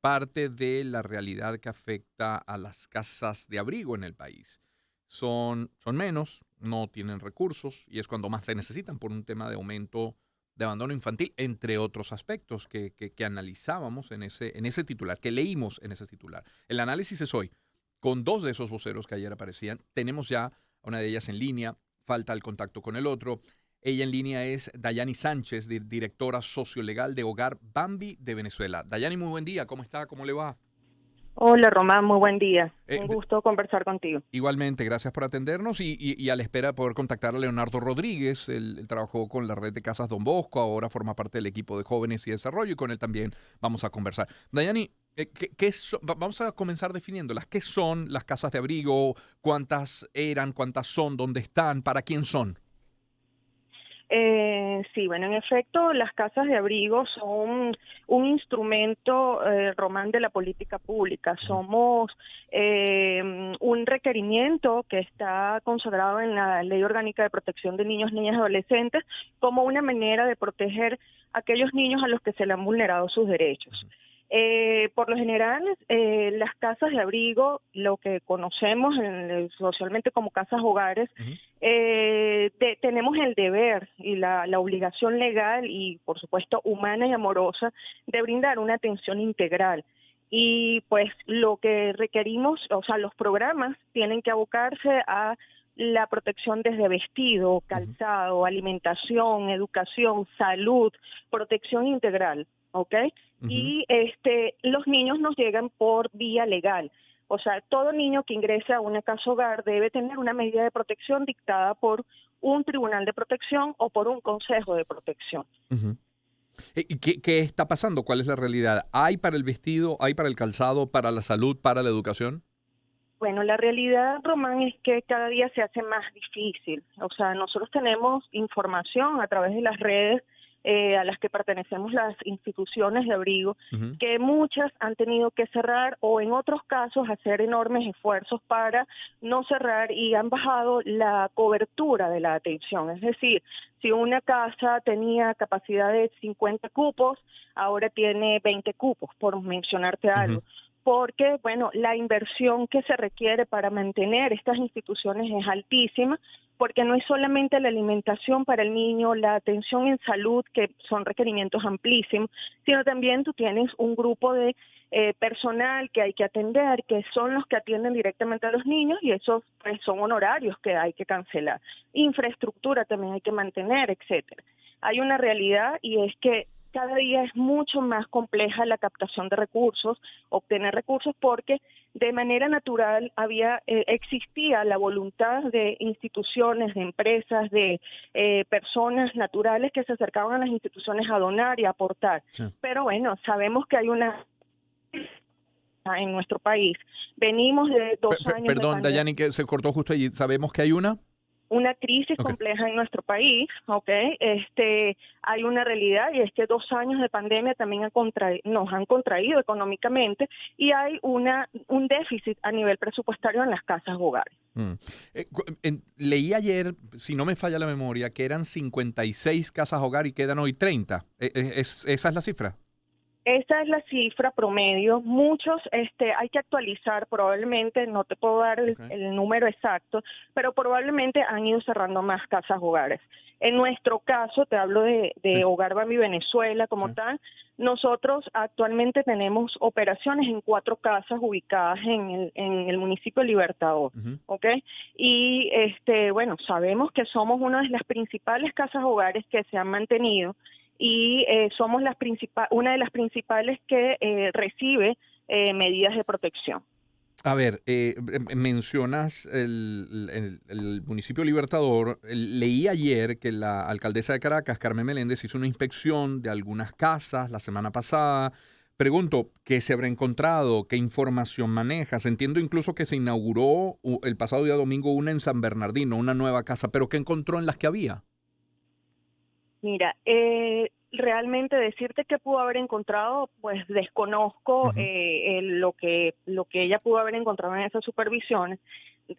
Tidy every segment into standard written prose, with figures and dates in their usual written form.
parte de la realidad que afecta a las casas de abrigo en el país. Son menos, no tienen recursos y es cuando más se necesitan por un tema de aumento de abandono infantil, entre otros aspectos que analizábamos en ese titular, que leímos en ese titular. El análisis es hoy, con dos de esos voceros que ayer aparecían. Tenemos ya a una de ellas en línea, falta el contacto con el otro. Ella en línea es Dayani Sánchez, directora sociolegal de Hogar Bambi de Venezuela. Dayani, muy buen día, ¿cómo está? ¿Cómo le va? Hola Román, muy buen día. Eh, Un d- gusto conversar contigo. Igualmente, gracias por atendernos y a la espera de poder contactar a Leonardo Rodríguez. Él trabajó con la red de Casas Don Bosco, ahora forma parte del equipo de jóvenes y desarrollo y con él también vamos a conversar. Dayani, vamos a comenzar definiéndolas. ¿Qué son las casas de abrigo? ¿Cuántas eran? ¿Cuántas son? ¿Dónde están? ¿Para quién son? Sí, bueno, en efecto, las casas de abrigo son un instrumento, Román, de la política pública. Ujú, Somos un requerimiento que está consagrado en la Ley Orgánica de Protección de Niños, Niñas y Adolescentes como una manera de proteger a aquellos niños a los que se le han vulnerado sus derechos. ujú, Por lo general, las casas de abrigo, lo que conocemos socialmente como casas hogares, ujú, tenemos el deber y la obligación legal y, por supuesto, humana y amorosa de brindar una atención integral. Y pues lo que requerimos, o sea, los programas tienen que abocarse a la protección desde vestido, ujú, calzado, alimentación, educación, salud, protección integral, ¿ok? ujú. Y los niños nos llegan por vía legal. O sea, todo niño que ingrese a una casa hogar debe tener una medida de protección dictada por un tribunal de protección o por un consejo de protección. Ujú. ¿Y qué está pasando? ¿Cuál es la realidad? ¿Hay para el vestido, hay para el calzado, para la salud, para la educación? Bueno, la realidad, Román, es que cada día se hace más difícil. O sea, nosotros tenemos información a través de las redes a las que pertenecemos las instituciones de abrigo, Ujú, que muchas han tenido que cerrar o en otros casos hacer enormes esfuerzos para no cerrar y han bajado la cobertura de la atención. Es decir, si una casa tenía capacidad de 50 cupos, ahora tiene 20 cupos, por mencionarte ujú, algo porque, bueno, la inversión que se requiere para mantener estas instituciones es altísima, porque no es solamente la alimentación para el niño, la atención en salud, que son requerimientos amplísimos, sino también tú tienes un grupo de personal que hay que atender, que son los que atienden directamente a los niños y esos pues, son honorarios que hay que cancelar. Infraestructura también hay que mantener, etcétera. Hay una realidad y es que cada día es mucho más compleja la captación de recursos, obtener recursos, porque de manera natural existía la voluntad de instituciones, de empresas, de personas naturales que se acercaban a las instituciones a donar y a aportar. sí. Pero bueno, sabemos que hay una en nuestro país. Venimos de 2 años de Perdón, pandemia, Dayani, que se cortó justo allí. Sabemos que hay una. una crisis Ok. compleja en nuestro país, ¿ok? Hay una realidad y es que 2 años de pandemia también nos han contraído económicamente y hay un déficit a nivel presupuestario en las casas hogares. Mm. Leí ayer, si no me falla la memoria, que eran 56 casas hogar y quedan hoy 30. ¿Esa es la cifra? Esa es la cifra promedio. Muchos, hay que actualizar probablemente, no te puedo dar Ok. el número exacto, pero probablemente han ido cerrando más casas hogares. En nuestro caso, te hablo Sí, de Hogar Bambi Venezuela como sí. tal, nosotros actualmente tenemos operaciones en 4 casas ubicadas en el municipio Libertador. Ujú. ¿Ok? Y bueno, sabemos que somos una de las principales casas hogares que se han mantenido y somos una de las principales que recibe medidas de protección. A ver, mencionas el municipio Libertador. Leí ayer que la alcaldesa de Caracas, Carmen Meléndez, hizo una inspección de algunas casas la semana pasada. Pregunto, ¿qué se habrá encontrado? ¿Qué información manejas? Entiendo incluso que se inauguró el pasado día domingo una en San Bernardino, una nueva casa, pero ¿qué encontró en las que había? Mira, realmente decirte que pudo haber encontrado, pues desconozco Ujú, lo que ella pudo haber encontrado en esas supervisiones.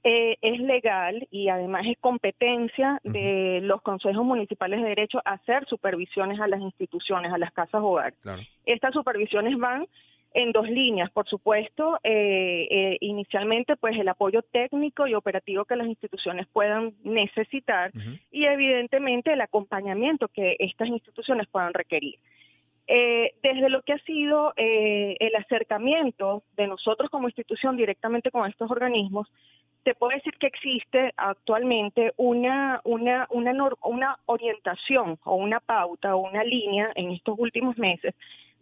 es legal y además es competencia de los consejos municipales de derecho hacer supervisiones a las instituciones, a las casas hogar. Claro. Estas supervisiones van en dos líneas, por supuesto, inicialmente pues el apoyo técnico y operativo que las instituciones puedan necesitar y evidentemente el acompañamiento que estas instituciones puedan requerir. Desde lo que ha sido el acercamiento de nosotros como institución directamente con estos organismos, te puedo decir que existe actualmente una orientación o una pauta o una línea en estos últimos meses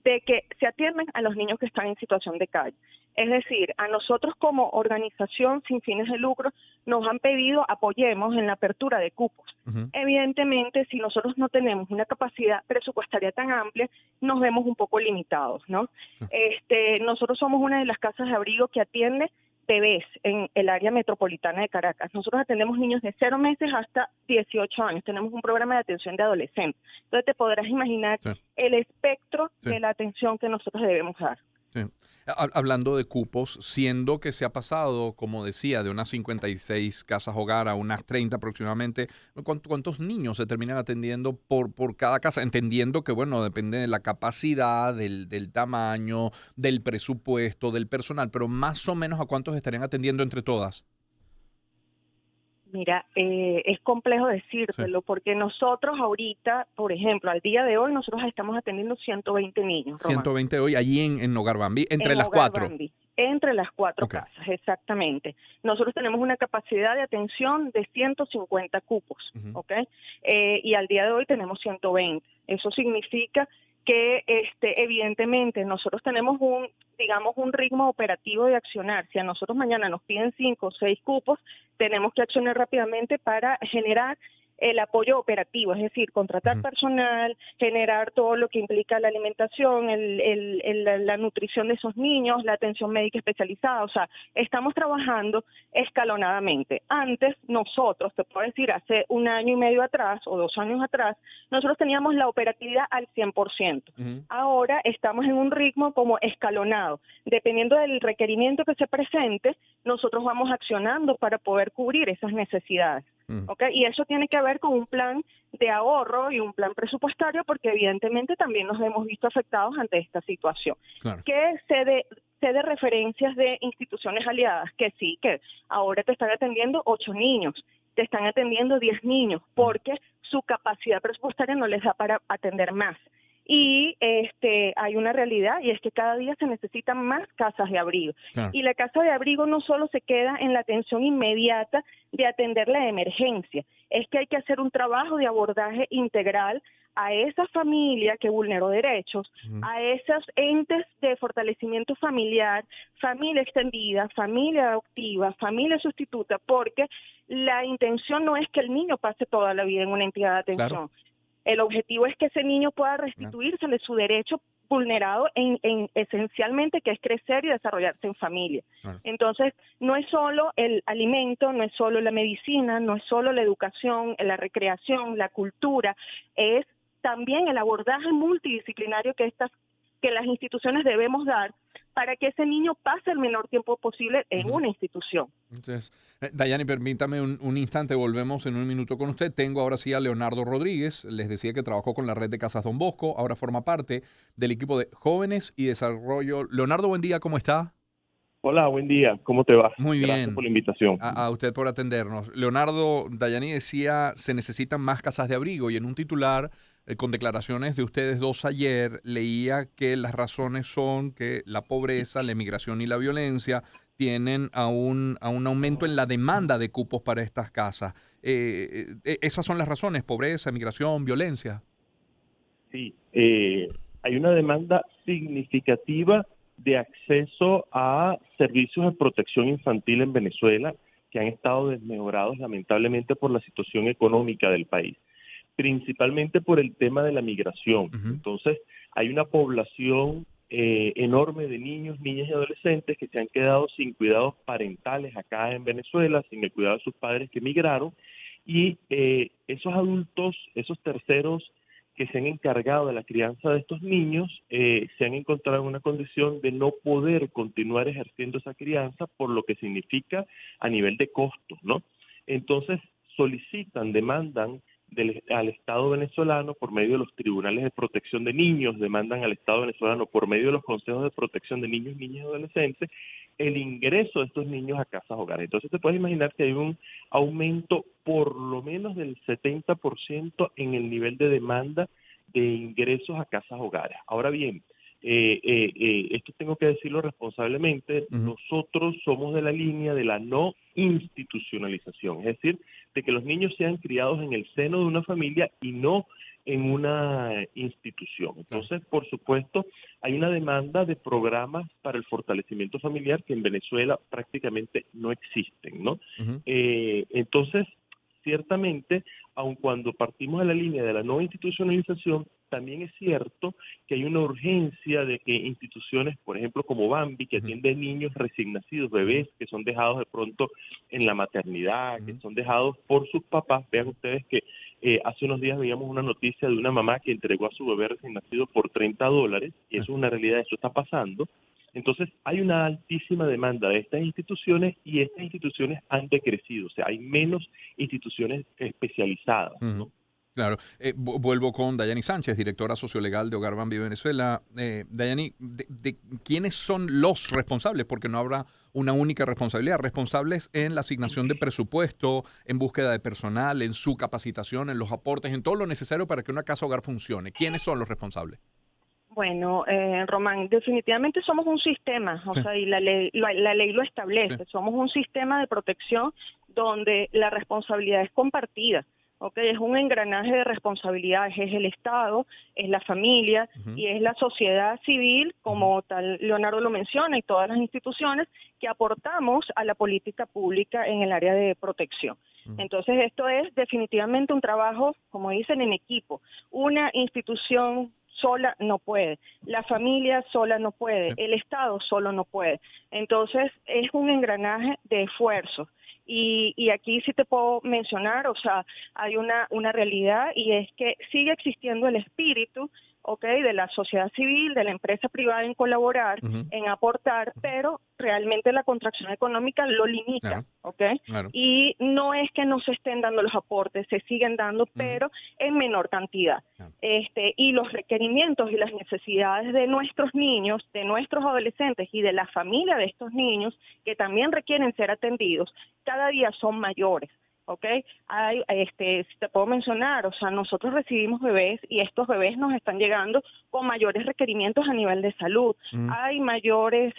de que se atienden a los niños que están en situación de calle. Es decir, a nosotros como organización sin fines de lucro nos han pedido apoyemos en la apertura de cupos. Evidentemente, si nosotros no tenemos una capacidad presupuestaria tan amplia, nos vemos un poco limitados, ¿no? Nosotros somos una de las casas de abrigo que atiende bebés en el área metropolitana de Caracas. Nosotros atendemos niños de 0 meses hasta 18 años. Tenemos un programa de atención de adolescentes. Entonces te podrás imaginar el espectro de la atención que nosotros debemos dar. Sí. Hablando de cupos, siendo que se ha pasado, como decía, de unas 56 casas hogar a unas 30 aproximadamente, ¿cuántos niños se terminan atendiendo por cada casa? Entendiendo que, bueno, depende de la capacidad, del tamaño, del presupuesto, del personal, pero más o menos ¿a cuántos estarían atendiendo entre todas? Mira, es complejo decírtelo porque nosotros ahorita, por ejemplo, al día de hoy, nosotros estamos atendiendo 120 niños, Román. 120 hoy, allí en Hogar Bambi, entre en las Hogar cuatro. Bambi, entre las cuatro casas, exactamente. Nosotros tenemos una capacidad de atención de 150 cupos, ¿ok? Y al día de hoy tenemos 120. Eso significa que evidentemente nosotros tenemos un ritmo operativo de accionar. Si a nosotros mañana nos piden 5 o 6 cupos, tenemos que accionar rápidamente para generar el apoyo operativo, es decir, contratar personal, generar todo lo que implica la alimentación, la nutrición de esos niños, la atención médica especializada. O sea, estamos trabajando escalonadamente. Antes nosotros, te puedo decir, hace 1 año y medio atrás o 2 años atrás, nosotros teníamos la operatividad al 100%. Ahora estamos en un ritmo como escalonado. Dependiendo del requerimiento que se presente, nosotros vamos accionando para poder cubrir esas necesidades. ¿Okay? Y eso tiene que ver con un plan de ahorro y un plan presupuestario porque evidentemente también nos hemos visto afectados ante esta situación. Claro. Que se de referencias de instituciones aliadas, que sí, que ahora te están atendiendo 8 niños, te están atendiendo 10 niños, porque su capacidad presupuestaria no les da para atender más. Y hay una realidad y es que cada día se necesitan más casas de abrigo. Claro. Y la casa de abrigo no solo se queda en la atención inmediata de atender la emergencia, es que hay que hacer un trabajo de abordaje integral a esa familia que vulneró derechos, a esos entes de fortalecimiento familiar, familia extendida, familia adoptiva, familia sustituta, porque la intención no es que el niño pase toda la vida en una entidad de atención. Claro. El objetivo es que ese niño pueda restituírsele su derecho vulnerado en esencialmente que es crecer y desarrollarse en familia. Entonces, no es solo el alimento, no es solo la medicina, no es solo la educación, la recreación, la cultura, es también el abordaje multidisciplinario que las instituciones debemos dar para que ese niño pase el menor tiempo posible en una institución. Entonces, Dayani, permítame un instante, volvemos en un minuto con usted. Tengo ahora sí a Leonardo Rodríguez, les decía que trabajó con la red de Casas Don Bosco, ahora forma parte del equipo de Jóvenes y Desarrollo. Leonardo, buen día, ¿cómo está? Hola, buen día, ¿cómo te va? Muy bien. Gracias por la invitación. A usted por atendernos. Leonardo, Dayani decía, se necesitan más casas de abrigo y en un titular con declaraciones de ustedes dos ayer, leía que las razones son que la pobreza, la emigración y la violencia tienen a un aumento en la demanda de cupos para estas casas. ¿Esas son las razones? ¿Pobreza, emigración, violencia? Sí, hay una demanda significativa de acceso a servicios de protección infantil en Venezuela que han estado desmejorados lamentablemente por la situación económica del país, principalmente por el tema de la migración. Entonces, hay una población enorme de niños, niñas y adolescentes que se han quedado sin cuidados parentales acá en Venezuela, sin el cuidado de sus padres que migraron, y esos adultos, esos terceros que se han encargado de la crianza de estos niños se han encontrado en una condición de no poder continuar ejerciendo esa crianza por lo que significa a nivel de costos, ¿no? Entonces solicitan, demandan al Estado venezolano por medio de los tribunales de protección de niños, demandan al Estado venezolano por medio de los consejos de protección de niños, niñas y adolescentes, el ingreso de estos niños a casas hogares. Entonces te puedes imaginar que hay un aumento por lo menos del 70% en el nivel de demanda de ingresos a casas hogares. Ahora bien, esto tengo que decirlo responsablemente, nosotros somos de la línea de la no institucionalización, es decir, de que los niños sean criados en el seno de una familia y no en una institución. Entonces, por supuesto, hay una demanda de programas para el fortalecimiento familiar que en Venezuela prácticamente no existen, ¿no? Entonces, ciertamente, aun cuando partimos de la línea de la no institucionalización, también es cierto que hay una urgencia de que instituciones, por ejemplo, como Bambi, que atiende niños recién nacidos, bebés que son dejados de pronto en la maternidad, que son dejados por sus papás. Vean ustedes que hace unos días veíamos una noticia de una mamá que entregó a su bebé recién nacido por $30, y eso es una realidad, eso está pasando. Entonces, hay una altísima demanda de estas instituciones y estas instituciones han decrecido, o sea, hay menos instituciones especializadas, ¿no? Claro. Vuelvo con Dayani Sánchez, directora sociolegal de Hogar Bambi Venezuela. Dayani, ¿de quiénes son los responsables? Porque no habrá una única responsabilidad. Responsables en la asignación de presupuesto, en búsqueda de personal, en su capacitación, en los aportes, en todo lo necesario para que una casa hogar funcione. ¿Quiénes son los responsables? Bueno, Román, definitivamente somos un sistema, o sea, y la ley lo establece. Somos un sistema de protección donde la responsabilidad es compartida. Okay, es un engranaje de responsabilidades, es el Estado, es la familia y es la sociedad civil, como tal Leonardo lo menciona, y todas las instituciones que aportamos a la política pública en el área de protección. Entonces esto es definitivamente un trabajo, como dicen, en equipo. Una institución sola no puede, la familia sola no puede, el Estado solo no puede. Entonces es un engranaje de esfuerzo. Y aquí sí te puedo mencionar, o sea, hay una realidad, y es que sigue existiendo el espíritu, de la sociedad civil, de la empresa privada en colaborar, en aportar, pero realmente la contracción económica lo limita, Claro. Y no es que no se estén dando los aportes, se siguen dando, pero en menor cantidad. Y los requerimientos y las necesidades de nuestros niños, de nuestros adolescentes y de la familia de estos niños, que también requieren ser atendidos, cada día son mayores. Hay, si te puedo mencionar, o sea, nosotros recibimos bebés y estos bebés nos están llegando con mayores requerimientos a nivel de salud. Hay mayores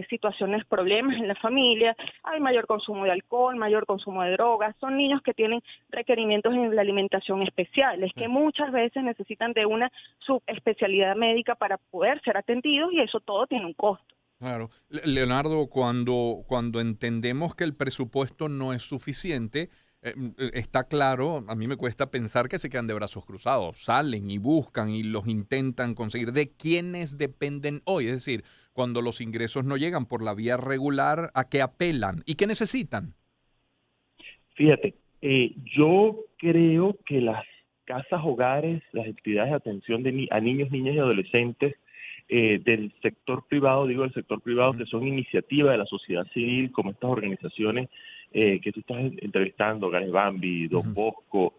situaciones, problemas en la familia, hay mayor consumo de alcohol, mayor consumo de drogas. Son niños que tienen requerimientos en la alimentación especiales, que muchas veces necesitan de una subespecialidad médica para poder ser atendidos, y eso todo tiene un costo. Claro. Leonardo, cuando entendemos que el presupuesto no es suficiente, está claro, a mí me cuesta pensar que se quedan de brazos cruzados, salen y buscan y los intentan conseguir. ¿De quiénes dependen hoy? Es decir, cuando los ingresos no llegan por la vía regular, ¿a qué apelan y qué necesitan? Fíjate, yo creo que las casas hogares, las entidades de atención a niños, niñas y adolescentes, del sector privado, del sector privado, que son iniciativas de la sociedad civil, como estas organizaciones que tú estás entrevistando, Hogares Bambi, Don Bosco,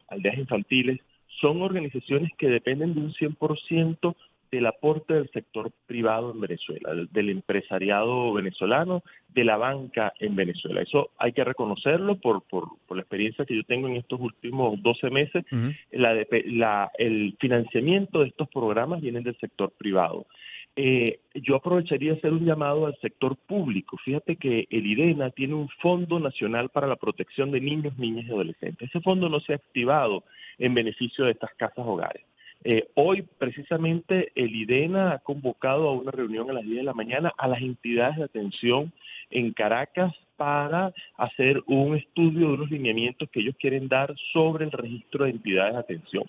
Aldeas Infantiles, son organizaciones que dependen de un 100% del aporte del sector privado en Venezuela, del empresariado venezolano, de la banca en Venezuela. Eso hay que reconocerlo por la experiencia que yo tengo en estos últimos 12 meses. El financiamiento de estos programas viene del sector privado. Yo aprovecharía de hacer un llamado al sector público. Fíjate que el IDENA tiene un Fondo Nacional para la Protección de Niños, Niñas y Adolescentes. Ese fondo no se ha activado en beneficio de estas casas hogares. Hoy, precisamente, el IDENA ha convocado a una reunión a las 10 de la mañana a las entidades de atención en Caracas para hacer un estudio de unos lineamientos que ellos quieren dar sobre el registro de entidades de atención.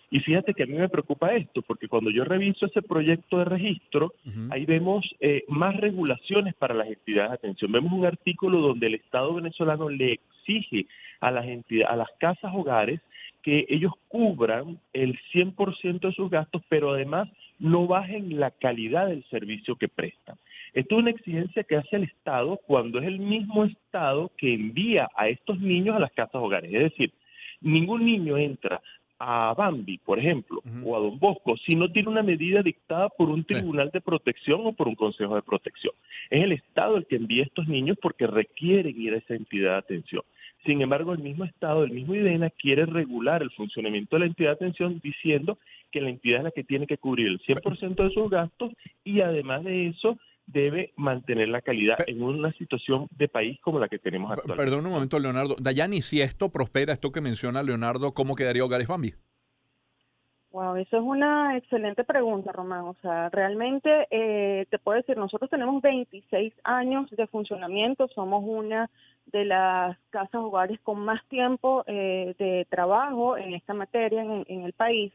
Y fíjate que a mí me preocupa esto, porque cuando yo reviso ese proyecto de registro, ahí vemos más regulaciones para las entidades de atención. Vemos un artículo donde el Estado venezolano le exige a las casas hogares que ellos cubran el 100% de sus gastos, pero además no bajen la calidad del servicio que prestan. Esto es una exigencia que hace el Estado cuando es el mismo Estado que envía a estos niños a las casas hogares. Es decir, ningún niño entra a Bambi, por ejemplo, o a Don Bosco, si no tiene una medida dictada por un Sí. tribunal de protección o por un consejo de protección. Es el Estado el que envía a estos niños porque requieren ir a esa entidad de atención. Sin embargo, el mismo Estado, el mismo IDENA, quiere regular el funcionamiento de la entidad de atención diciendo que la entidad es la que tiene que cubrir el 100% de sus gastos y además de eso debe mantener la calidad Pe- en una situación de país como la que tenemos actualmente. Perdón un momento, Leonardo. Dayani, si esto prospera, esto que menciona Leonardo, ¿cómo quedaría Hogares Bambi? Wow, eso es una excelente pregunta, Román. O sea, realmente te puedo decir, nosotros tenemos 26 años de funcionamiento, somos una de las casas hogares con más tiempo de trabajo en esta materia en el país.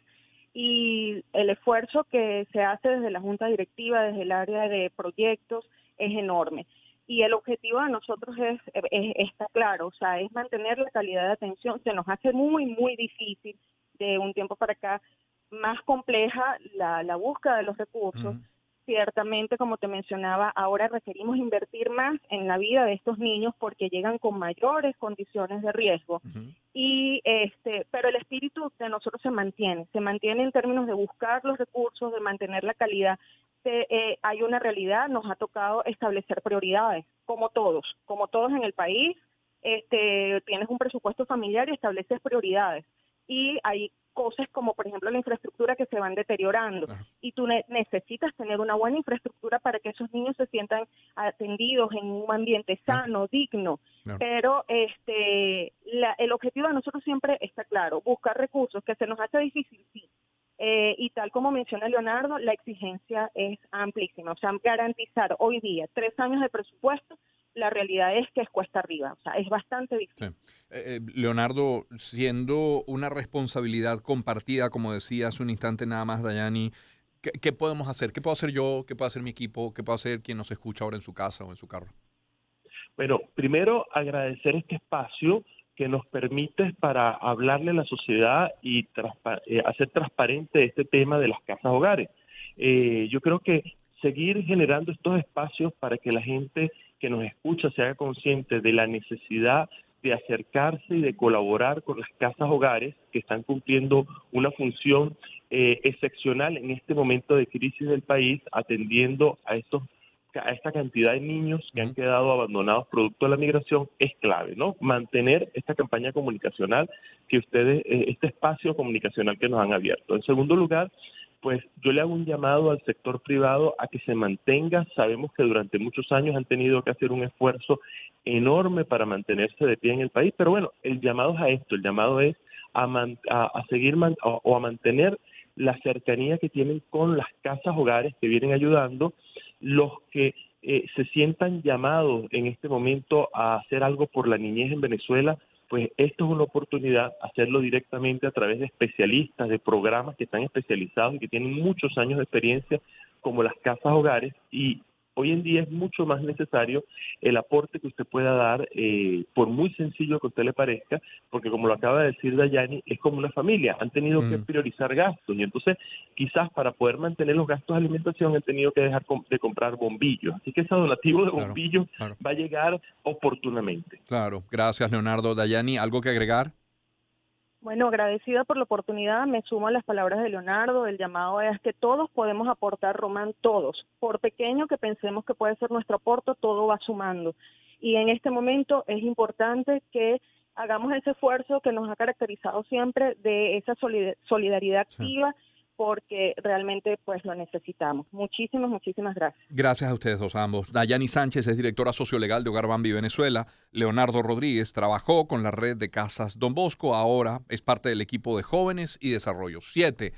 Y el esfuerzo que se hace desde la Junta Directiva, desde el área de proyectos, es enorme. Y el objetivo de nosotros está claro, o sea, es mantener la calidad de atención. Se nos hace muy, muy difícil de un tiempo para acá, más compleja la búsqueda de los recursos. Ujú. Ciertamente, como te mencionaba, ahora requerimos invertir más en la vida de estos niños porque llegan con mayores condiciones de riesgo. Ujú. Y pero el espíritu de nosotros se mantiene en términos de buscar los recursos, de mantener la calidad. Hay una realidad, nos ha tocado establecer prioridades, como todos en el país. Tienes un presupuesto familiar y estableces prioridades. Y hay cosas como, por ejemplo, la infraestructura que se van deteriorando. Claro. Y tú necesitas tener una buena infraestructura para que esos niños se sientan atendidos en un ambiente sano, digno. Claro. Pero el objetivo de nosotros siempre está claro, buscar recursos, que se nos hace difícil, sí. Y tal como menciona Leonardo, la exigencia es amplísima. O sea, garantizar hoy día 3 años de presupuesto, la realidad es que es cuesta arriba. O sea, es bastante difícil. Sí. Leonardo, siendo una responsabilidad compartida, como decía hace un instante nada más, Dayani, ¿qué podemos hacer? ¿Qué puedo hacer yo? ¿Qué puede hacer mi equipo? ¿Qué puede hacer quien nos escucha ahora en su casa o en su carro? Bueno, primero agradecer este espacio que nos permite para hablarle a la sociedad y hacer transparente este tema de las casas hogares. Yo creo que seguir generando estos espacios para que la gente que nos escucha se haga consciente de la necesidad de acercarse y de colaborar con las casas hogares que están cumpliendo una función excepcional en este momento de crisis del país, atendiendo a esta cantidad de niños que han quedado abandonados producto de la migración, es clave, ¿no? Mantener esta campaña comunicacional que ustedes, este espacio comunicacional que nos han abierto. En segundo lugar, pues yo le hago un llamado al sector privado a que se mantenga. Sabemos que durante muchos años han tenido que hacer un esfuerzo enorme para mantenerse de pie en el país, pero bueno, el llamado es a esto, el llamado es a seguir o a mantener la cercanía que tienen con las casas hogares que vienen ayudando, los que se sientan llamados en este momento a hacer algo por la niñez en Venezuela, pues esto es una oportunidad, hacerlo directamente a través de especialistas, de programas que están especializados y que tienen muchos años de experiencia, como las casas hogares, y hoy en día es mucho más necesario el aporte que usted pueda dar, por muy sencillo que a usted le parezca, porque como lo acaba de decir Dayani, es como una familia, han tenido que priorizar gastos, y entonces quizás para poder mantener los gastos de alimentación han tenido que dejar de comprar bombillos, así que ese donativo de Claro, bombillos claro. va a llegar oportunamente. Claro, gracias Leonardo. Dayani, ¿algo que agregar? Bueno, agradecida por la oportunidad, me sumo a las palabras de Leonardo. El llamado es que todos podemos aportar, Román, todos. Por pequeño que pensemos que puede ser nuestro aporte, todo va sumando. Y en este momento es importante que hagamos ese esfuerzo que nos ha caracterizado siempre de esa solidaridad Sí. activa, porque realmente pues lo necesitamos. Muchísimas gracias. Gracias a ustedes dos ambos. Dayani Sánchez es directora sociolegal de Hogar Bambi Venezuela. Leonardo Rodríguez trabajó con la red de casas Don Bosco. Ahora es parte del equipo de jóvenes y desarrollo 7.